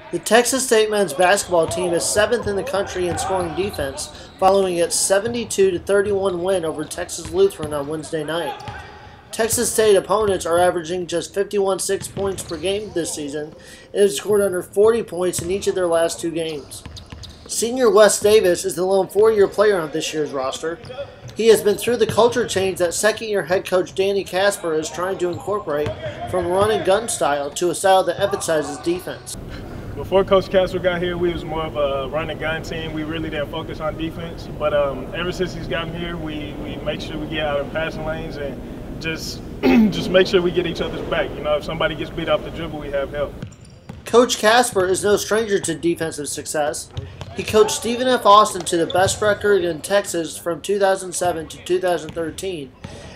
The Texas State men's basketball team is 7th in the country in scoring defense, following its 72-31 win over Texas Lutheran on Wednesday night. Texas State opponents are averaging just 51.6 points per game this season and have scored under 40 points in each of their last 2 games. Senior Wes Davis is the lone 4-year player on this year's roster. He has been through the culture change that second-year head coach Danny Casper is trying to incorporate from run-and-gun style to a style that emphasizes defense. Before Coach Casper got here, we was more of a run-and-gun team. We really didn't focus on defense. But ever since he's gotten here, we make sure we get out of passing lanes and just make sure we get each other's back. You know, if somebody gets beat off the dribble, we have help. Coach Casper is no stranger to defensive success. He coached Stephen F. Austin to the best record in Texas from 2007 to 2013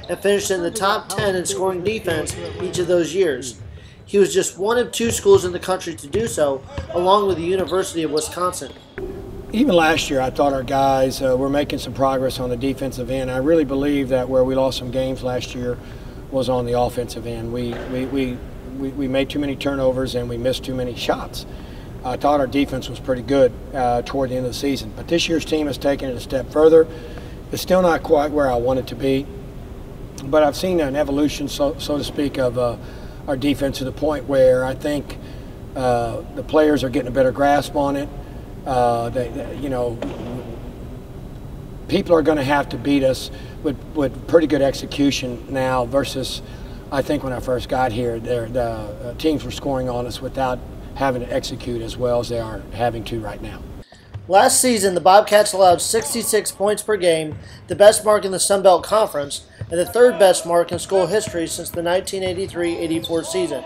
and finished in the top 10 in scoring defense each of those years. He was just one of 2 schools in the country to do so, along with the University of Wisconsin. Even last year, I thought our guys were making some progress on the defensive end. I really believe that where we lost some games last year was on the offensive end. We made too many turnovers and we missed too many shots. I thought our defense was pretty good toward the end of the season. But this year's team has taken it a step further. It's still not quite where I want it to be. But I've seen an evolution, so to speak, of our defense to the point where I think the players are getting a better grasp on it. People are going to have to beat us with pretty good execution now versus I think when I first got here, the teams were scoring on us without having to execute as well as they are having to right now. Last season, the Bobcats allowed 66 points per game, the best mark in the Sun Belt Conference, and the 3rd best mark in school history since the 1983-84 season.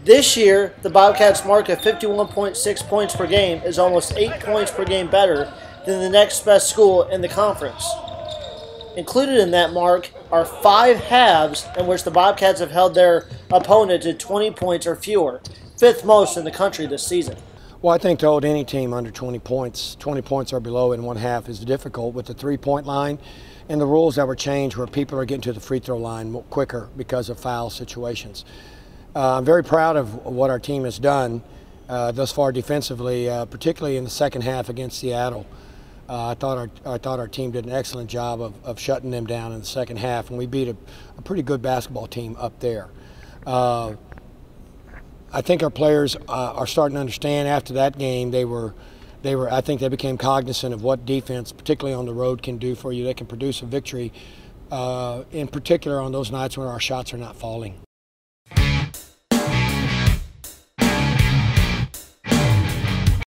This year, the Bobcats' mark of 51.6 points per game is almost 8 points per game better than the next best school in the conference. Included in that mark are 5 halves in which the Bobcats have held their opponent to 20 points or fewer, 5th most in the country this season. Well, I think to hold any team under 20 points or below in one half is difficult with the 3-point line and the rules that were changed where people are getting to the free throw line quicker because of foul situations. I'm very proud of what our team has done thus far defensively, particularly in the second half against Seattle. I thought our team did an excellent job of shutting them down in the second half, and we beat a pretty good basketball team up there. I think our players are starting to understand after that game. I think they became cognizant of what defense, particularly on the road, can do for you. They can produce a victory, in particular on those nights when our shots are not falling.